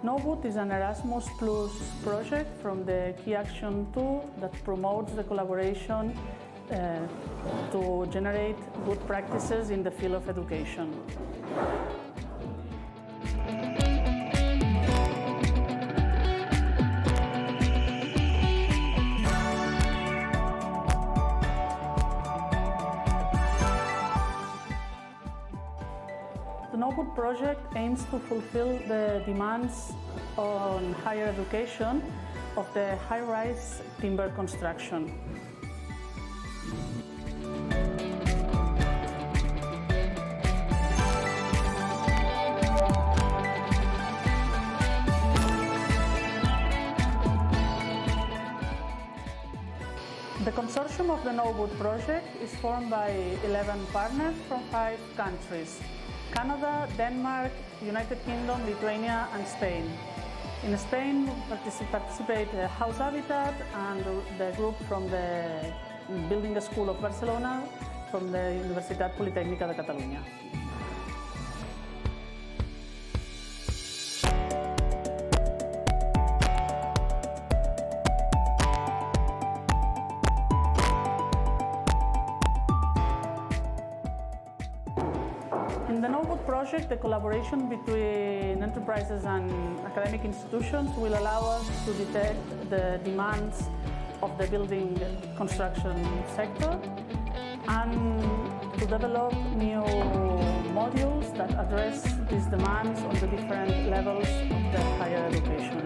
Novut is an Erasmus Plus project from the Key Action 2 that promotes the collaboration to generate good practices in the field of education. The Novut project aims to fulfill the demands on higher education of the high-rise timber construction. The consortium of the Novut project is formed by 11 partners from 5 countries: Canada, Denmark, United Kingdom, Lithuania and Spain. In Spain participate House Habitat and the group from the Building School of Barcelona from the Universitat Politècnica de Catalunya. In the Novut project, the collaboration between enterprises and academic institutions will allow us to detect the demands of the building construction sector and to develop new modules that address these demands on the different levels of the higher education.